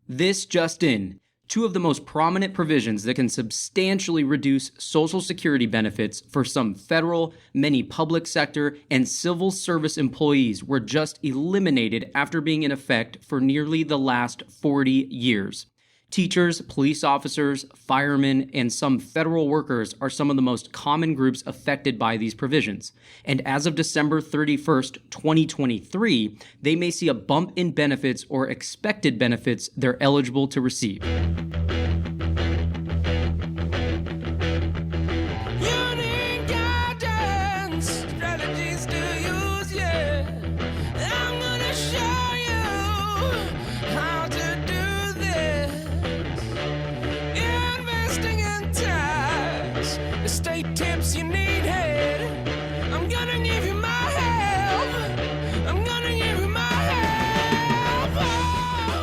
This just in. Two of the most prominent provisions that can substantially reduce Social Security benefits for some federal, many public sector, and civil service employees were just eliminated after being in effect for nearly the last 40 years. Teachers, police officers, firemen, and some federal workers are some of the most common groups affected by these provisions. And as of December 31st, 2023, they may see a bump in benefits or expected benefits they're eligible to receive.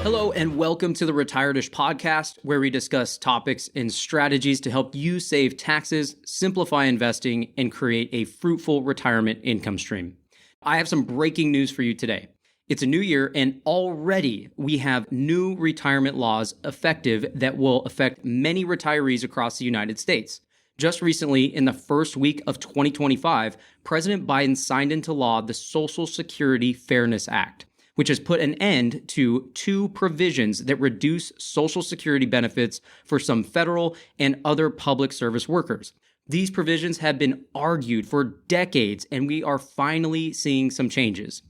Hello and welcome to the Retired-ish podcast, where we discuss topics and strategies to help you save taxes, simplify investing, and create a fruitful retirement income stream. I have some breaking news for you today. It's a new year, and already we have new retirement laws effective that will affect many retirees across the United States. Just recently, in the first week of 2025, President Biden signed into law the Social Security Fairness Act, which has put an end to two provisions that reduce Social Security benefits for some federal and other public service workers. These provisions have been argued for decades, and we are finally seeing some changes.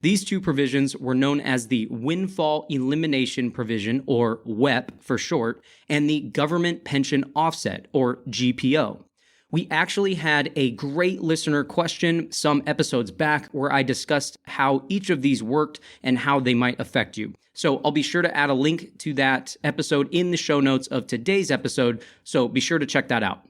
These two provisions were known as the Windfall Elimination Provision, or WEP for short, and the Government Pension Offset, or GPO. We actually had a great listener question some episodes back where I discussed how each of these worked and how they might affect you. So I'll be sure to add a link to that episode in the show notes of today's episode, so be sure to check that out.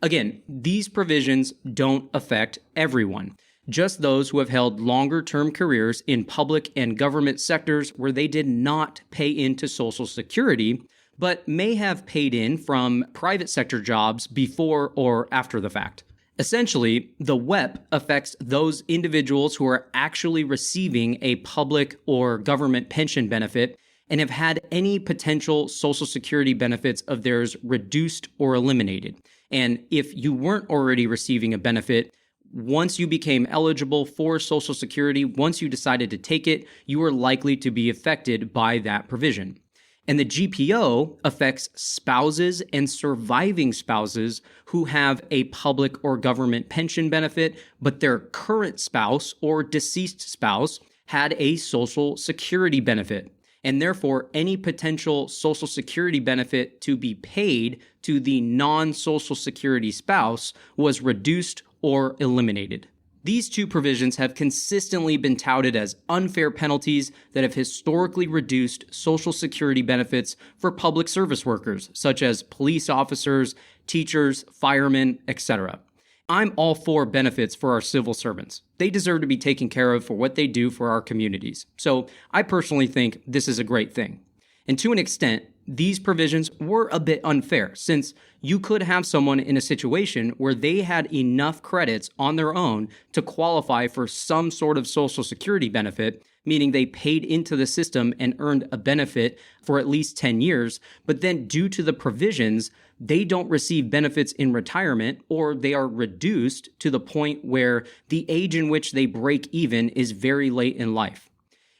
Again, these provisions don't affect everyone, just those who have held longer-term careers in public and government sectors where they did not pay into Social Security, but may have paid in from private sector jobs before or after the fact. Essentially, the WEP affects those individuals who are actually receiving a public or government pension benefit and have had any potential Social Security benefits of theirs reduced or eliminated. And if you weren't already receiving a benefit, once you became eligible for Social Security, once you decided to take it, you are likely to be affected by that provision. And the GPO affects spouses and surviving spouses who have a public or government pension benefit, but their current spouse or deceased spouse had a Social Security benefit. And therefore, any potential Social Security benefit to be paid to the non-Social Security spouse was reduced or eliminated. These two provisions have consistently been touted as unfair penalties that have historically reduced Social Security benefits for public service workers, such as police officers, teachers, firemen, etc. I'm all for benefits for our civil servants. They deserve to be taken care of for what they do for our communities. So I personally think this is a great thing. And to an extent, these provisions were a bit unfair, since you could have someone in a situation where they had enough credits on their own to qualify for some sort of Social Security benefit, meaning they paid into the system and earned a benefit for at least 10 years, but then due to the provisions, they don't receive benefits in retirement, or they are reduced to the point where the age in which they break even is very late in life.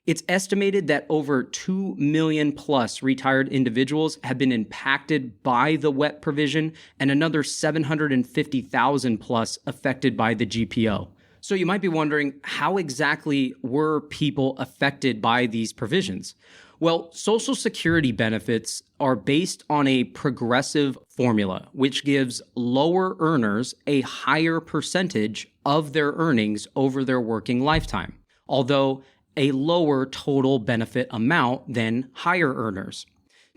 It's estimated that over 2 million plus retired individuals have been impacted by the WEP provision, and another 750,000 plus affected by the GPO. So you might be wondering, how exactly were people affected by these provisions? Well, Social Security benefits are based on a progressive formula, which gives lower earners a higher percentage of their earnings over their working lifetime, although a lower total benefit amount than higher earners.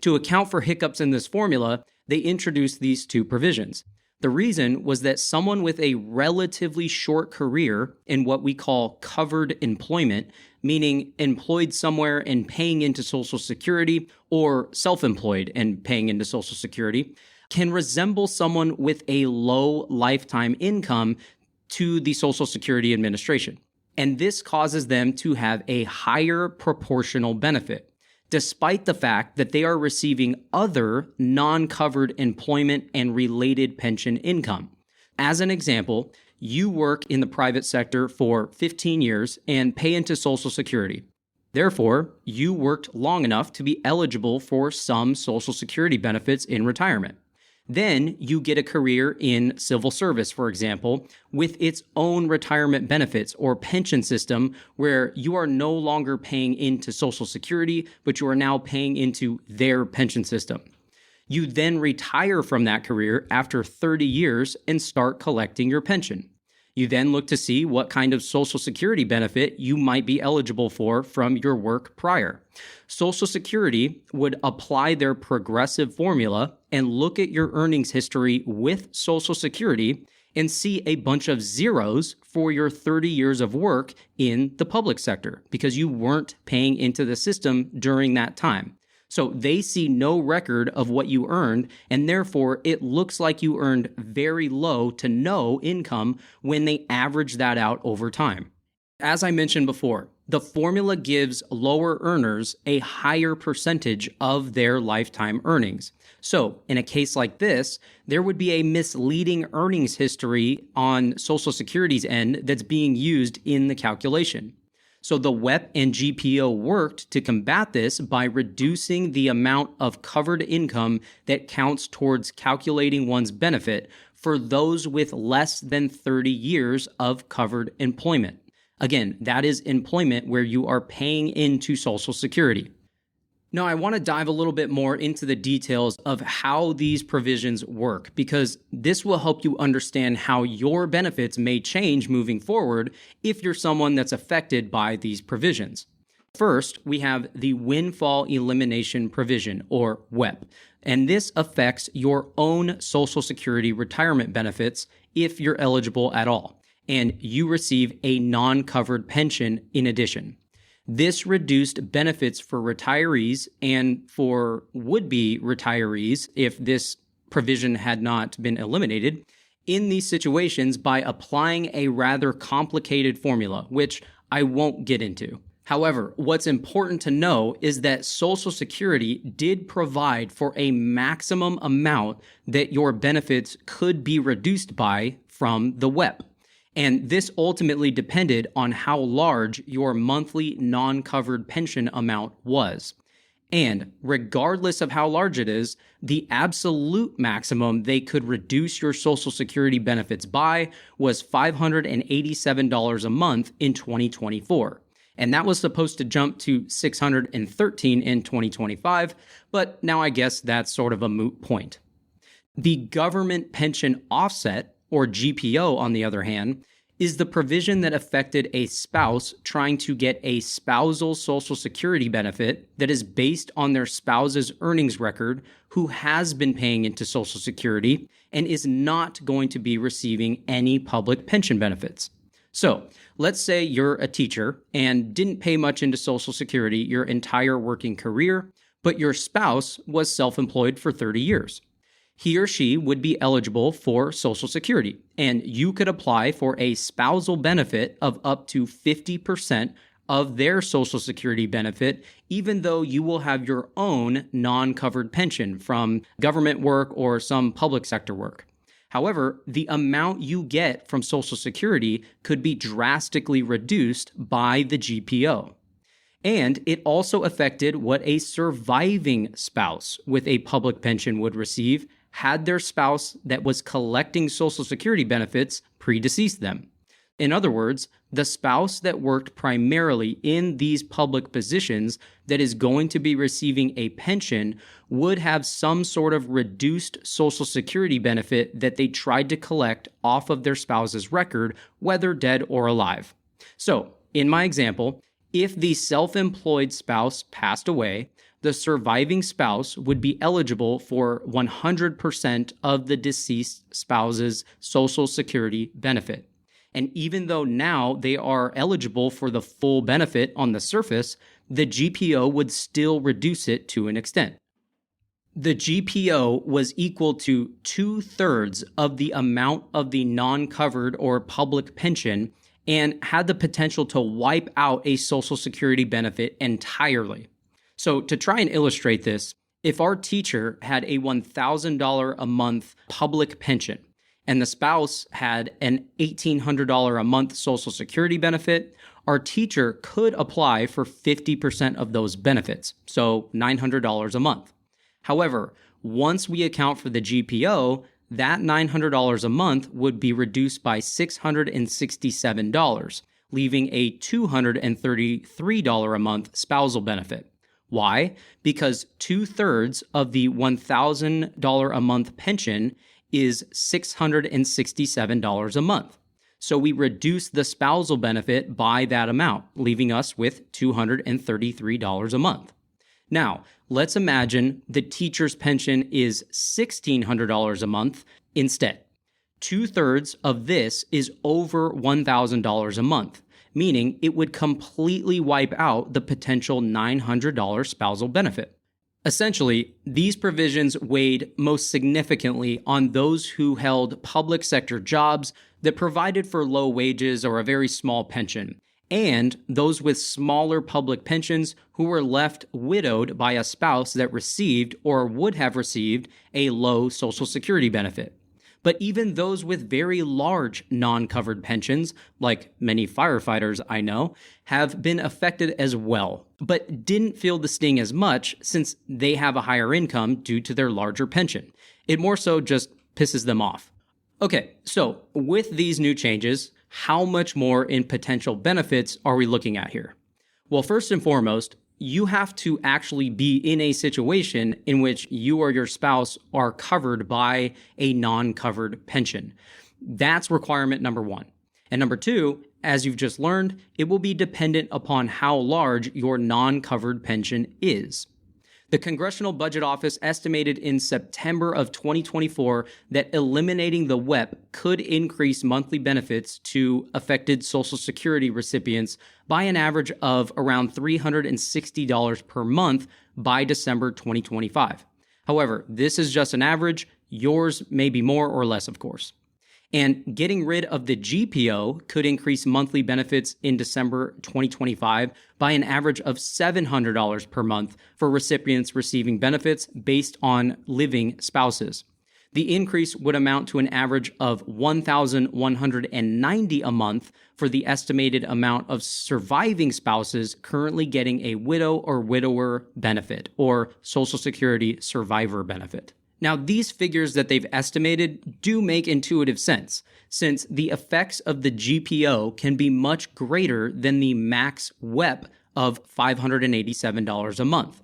To account for hiccups in this formula, they introduced these two provisions. The reason was that someone with a relatively short career in what we call covered employment, meaning employed somewhere and paying into Social Security, or self-employed and paying into Social Security, can resemble someone with a low lifetime income to the Social Security Administration. And this causes them to have a higher proportional benefit. despite the fact that they are receiving other non-covered employment and related pension income. As an example, you work in the private sector for 15 years and pay into Social Security. Therefore, you worked long enough to be eligible for some Social Security benefits in retirement. Then you get a career in civil service, for example, with its own retirement benefits or pension system where you are no longer paying into Social Security, but you are now paying into their pension system. You then retire from that career after 30 years and start collecting your pension. You then look to see what kind of Social Security benefit you might be eligible for from your work prior. Social Security would apply their progressive formula and look at your earnings history with Social Security and see a bunch of zeros for your 30 years of work in the public sector because you weren't paying into the system during that time. So they see no record of what you earned, and therefore it looks like you earned very low to no income when they average that out over time. As I mentioned before, the formula gives lower earners a higher percentage of their lifetime earnings. So in a case like this, there would be a misleading earnings history on Social Security's end that's being used in the calculation. So the WEP and GPO worked to combat this by reducing the amount of covered income that counts towards calculating one's benefit for those with less than 30 years of covered employment. Again, that is employment where you are paying into Social Security. Now, I want to dive a little bit more into the details of how these provisions work, because this will help you understand how your benefits may change moving forward if you're someone that's affected by these provisions. First, we have the Windfall Elimination Provision, or WEP, and this affects your own Social Security retirement benefits if you're eligible at all, and you receive a non-covered pension in addition. This reduced benefits for retirees and for would-be retirees if this provision had not been eliminated in these situations by applying a rather complicated formula, which I won't get into. However, what's important to know is that Social Security did provide for a maximum amount that your benefits could be reduced by from the WEP. And this ultimately depended on how large your monthly non-covered pension amount was. And regardless of how large it is, the absolute maximum they could reduce your Social Security benefits by was $587 a month in 2024. And that was supposed to jump to $613 in 2025, but now I guess that's sort of a moot point. The government pension offset, or GPO, on the other hand, is the provision that affected a spouse trying to get a spousal Social Security benefit that is based on their spouse's earnings record who has been paying into Social Security and is not going to be receiving any public pension benefits. So let's say you're a teacher and didn't pay much into Social Security your entire working career, but your spouse was self-employed for 30 years. He or she would be eligible for Social Security, and you could apply for a spousal benefit of up to 50% of their Social Security benefit, even though you will have your own non-covered pension from government work or some public sector work. However, the amount you get from Social Security could be drastically reduced by the GPO. And it also affected what a surviving spouse with a public pension would receive had their spouse that was collecting Social Security benefits predeceased them. In other words, the spouse that worked primarily in these public positions that is going to be receiving a pension would have some sort of reduced Social Security benefit that they tried to collect off of their spouse's record, whether dead or alive. So, in my example, if the self-employed spouse passed away, the surviving spouse would be eligible for 100% of the deceased spouse's Social Security benefit. And even though now they are eligible for the full benefit on the surface, the GPO would still reduce it to an extent. The GPO was equal to 2/3 of the amount of the non-covered or public pension and had the potential to wipe out a Social Security benefit entirely. So to try and illustrate this, if our teacher had a $1,000 a month public pension and the spouse had an $1,800 a month Social Security benefit, our teacher could apply for 50% of those benefits, so $900 a month. However, once we account for the GPO, that $900 a month would be reduced by $667, leaving a $233 a month spousal benefit. Why? Because 2/3 of the $1,000 a month pension is $667 a month. So we reduce the spousal benefit by that amount, leaving us with $233 a month. Now, let's imagine the teacher's pension is $1,600 a month instead. 2/3 of this is over $1,000 a month, meaning it would completely wipe out the potential $900 spousal benefit. Essentially, these provisions weighed most significantly on those who held public sector jobs that provided for low wages or a very small pension, and those with smaller public pensions who were left widowed by a spouse that received or would have received a low Social Security benefit. But even those with very large non-covered pensions, like many firefighters I know, have been affected as well, but didn't feel the sting as much since they have a higher income due to their larger pension. It more so just pisses them off. Okay, so with these new changes, how much more in potential benefits are we looking at here? Well, first and foremost, you have to actually be in a situation in which you or your spouse are covered by a non-covered pension. That's requirement number one. And number two, as you've just learned, it will be dependent upon how large your non-covered pension is. The Congressional Budget Office estimated in September of 2024 that eliminating the WEP could increase monthly benefits to affected Social Security recipients by an average of around $360 per month by December 2025. However, this is just an average. Yours may be more or less, of course. And getting rid of the GPO could increase monthly benefits in December 2025 by an average of $700 per month for recipients receiving benefits based on living spouses. The increase would amount to an average of $1,190 a month for the estimated amount of surviving spouses currently getting a widow or widower benefit or Social Security survivor benefit. Now, these figures that they've estimated do make intuitive sense, since the effects of the GPO can be much greater than the max WEP of $587 a month.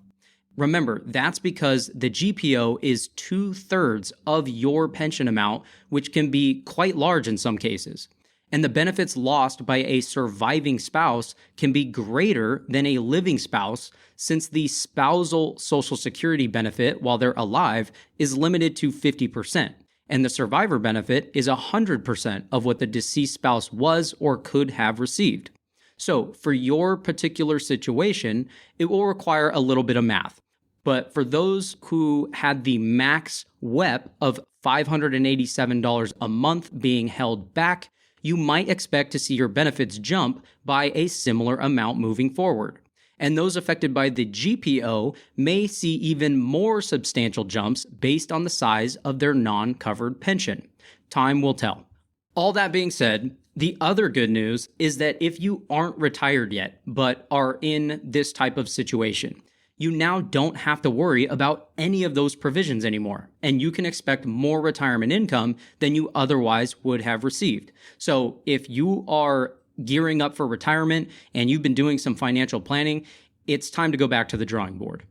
Remember, that's because the GPO is 2/3 of your pension amount, which can be quite large in some cases. And the benefits lost by a surviving spouse can be greater than a living spouse, since the spousal Social Security benefit while they're alive is limited to 50%, and the survivor benefit is 100% of what the deceased spouse was or could have received. So for your particular situation, it will require a little bit of math. But for those who had the max WEP of $587 a month being held back, you might expect to see your benefits jump by a similar amount moving forward. And those affected by the GPO may see even more substantial jumps based on the size of their non-covered pension. Time will tell. All that being said, the other good news is that if you aren't retired yet, but are in this type of situation, you now don't have to worry about any of those provisions anymore, and you can expect more retirement income than you otherwise would have received. So if you are gearing up for retirement and you've been doing some financial planning, it's time to go back to the drawing board.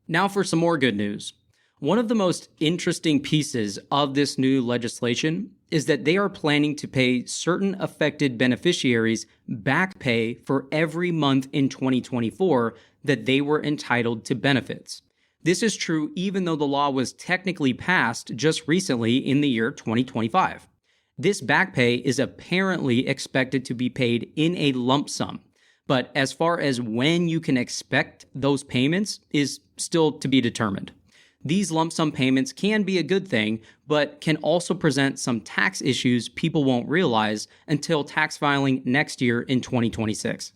Now for some more good news. One of the most interesting pieces of this new legislation is that they are planning to pay certain affected beneficiaries back pay for every month in 2024 that they were entitled to benefits. This is true even though the law was technically passed just recently in the year 2025. This back pay is apparently expected to be paid in a lump sum, but as far as when you can expect those payments is still to be determined. These lump sum payments can be a good thing, but can also present some tax issues people won't realize until tax filing next year in 2026.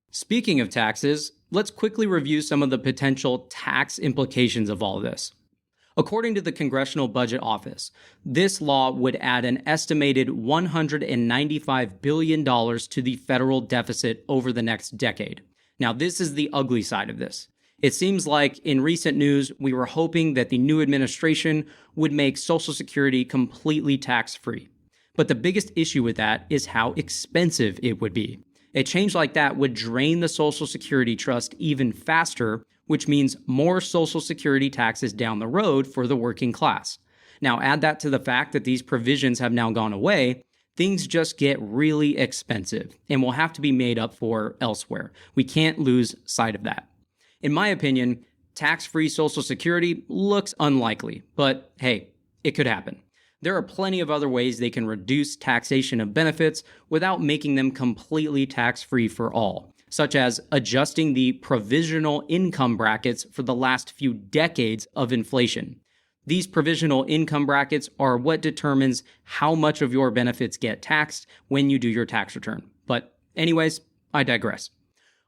Speaking of taxes, Let's quickly review some of the potential tax implications of all of this. According to the Congressional Budget Office, this law would add an estimated $195 billion to the federal deficit over the next decade. Now, this is the ugly side of this. It seems like in recent news, we were hoping that the new administration would make Social Security completely tax-free. But the biggest issue with that is how expensive it would be. A change like that would drain the Social Security Trust even faster, which means more Social Security taxes down the road for the working class. Now, add that to the fact that these provisions have now gone away, things just get really expensive and will have to be made up for elsewhere. We can't lose sight of that. In my opinion, tax-free Social Security looks unlikely, but hey, it could happen. There are plenty of other ways they can reduce taxation of benefits without making them completely tax-free for all, such as adjusting the provisional income brackets for the last few decades of inflation. These provisional income brackets are what determines how much of your benefits get taxed when you do your tax return. But anyways, I digress.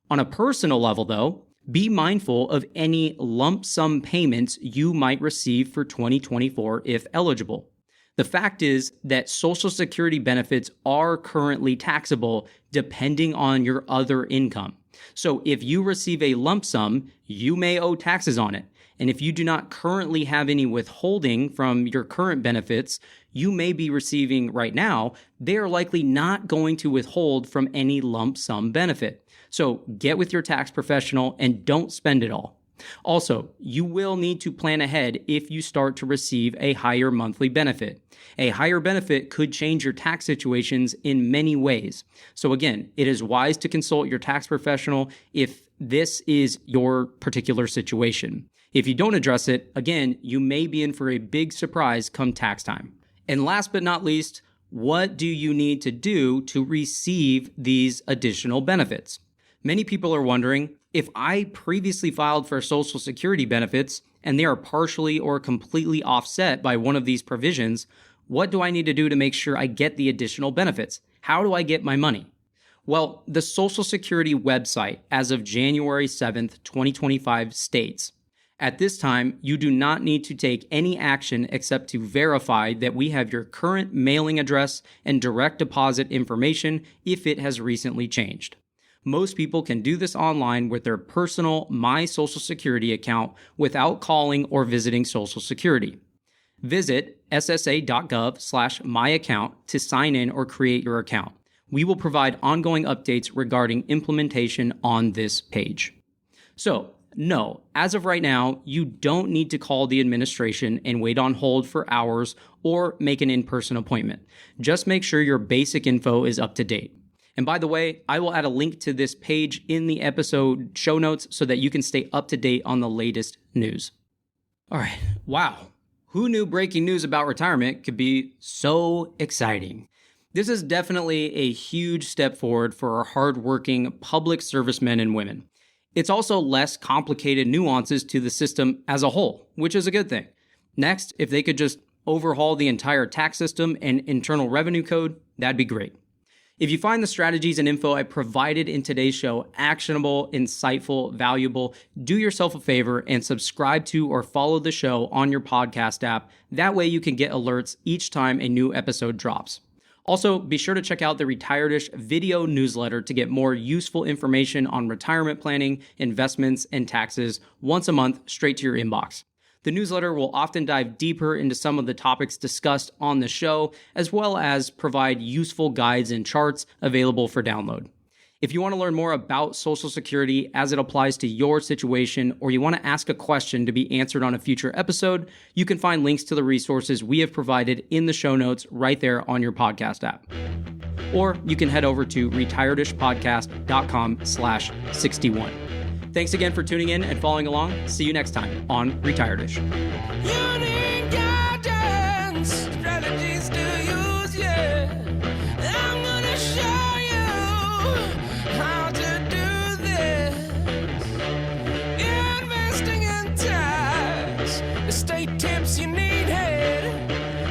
On a personal level, though, be mindful of any lump sum payments you might receive for 2024 if eligible. The fact is that Social Security benefits are currently taxable depending on your other income. So if you receive a lump sum, you may owe taxes on it. And if you do not currently have any withholding from your current benefits you may be receiving right now, they are likely not going to withhold from any lump sum benefit. So get with your tax professional and don't spend it all. Also, you will need to plan ahead if you start to receive a higher monthly benefit. A higher benefit could change your tax situations in many ways. So again, it is wise to consult your tax professional if this is your particular situation. If you don't address it, again, you may be in for a big surprise come tax time. And last but not least, what do you need to do to receive these additional benefits? Many people are wondering, if I previously filed for Social Security benefits and they are partially or completely offset by one of these provisions, what do I need to do to make sure I get the additional benefits? How do I get my money? Well, the Social Security website as of January 7th, 2025 states, at this time, you do not need to take any action except to verify that we have your current mailing address and direct deposit information if it has recently changed. Most people can do this online with their personal My Social Security account without calling or visiting Social Security. Visit ssa.gov/myaccount to sign in or create your account. We will provide ongoing updates regarding implementation on this page. So, no, as of right now, you don't need to call the administration and wait on hold for hours or make an in-person appointment. Just make sure your basic info is up to date. And by the way, I will add a link to this page in the episode show notes so that you can stay up to date on the latest news. All right, wow. Who knew breaking news about retirement could be so exciting? This is definitely a huge step forward for our hardworking public servicemen and women. It's also less complicated nuances to the system as a whole, which is a good thing. Next, if they could just overhaul the entire tax system and internal revenue code, that'd be great. If you find the strategies and info I provided in today's show actionable, insightful, valuable, do yourself a favor and subscribe to or follow the show on your podcast app. That way you can get alerts each time a new episode drops. Also, be sure to check out the Retired-ish video newsletter to get more useful information on retirement planning, investments, and taxes once a month straight to your inbox. The newsletter will often dive deeper into some of the topics discussed on the show, as well as provide useful guides and charts available for download. If you want to learn more about Social Security as it applies to your situation, or you want to ask a question to be answered on a future episode, you can find links to the resources we have provided in the show notes right there on your podcast app. Or you can head over to retiredishpodcast.com/61. Thanks again for tuning in and following along. See you next time on Retired-ish. Tips you need help.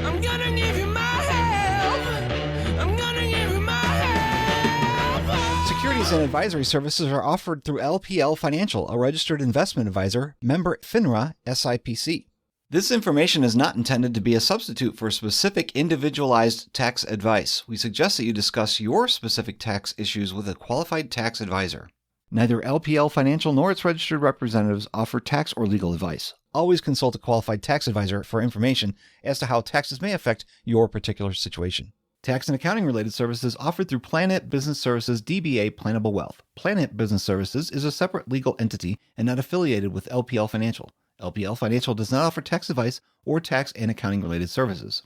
I'm gonna give you my help. I'm gonna give you my help. Security Securities and advisory services are offered through LPL Financial, a registered investment advisor, member FINRA SIPC. This information is not intended to be a substitute for specific individualized tax advice. We suggest that you discuss your specific tax issues with a qualified tax advisor. Neither LPL Financial nor its registered representatives offer tax or legal advice. Always consult a qualified tax advisor for information as to how taxes may affect your particular situation. Tax and accounting related services offered through Planet Business Services DBA Plannable Wealth. Planet Business Services is a separate legal entity and not affiliated with LPL Financial. LPL Financial does not offer tax advice or tax and accounting related services.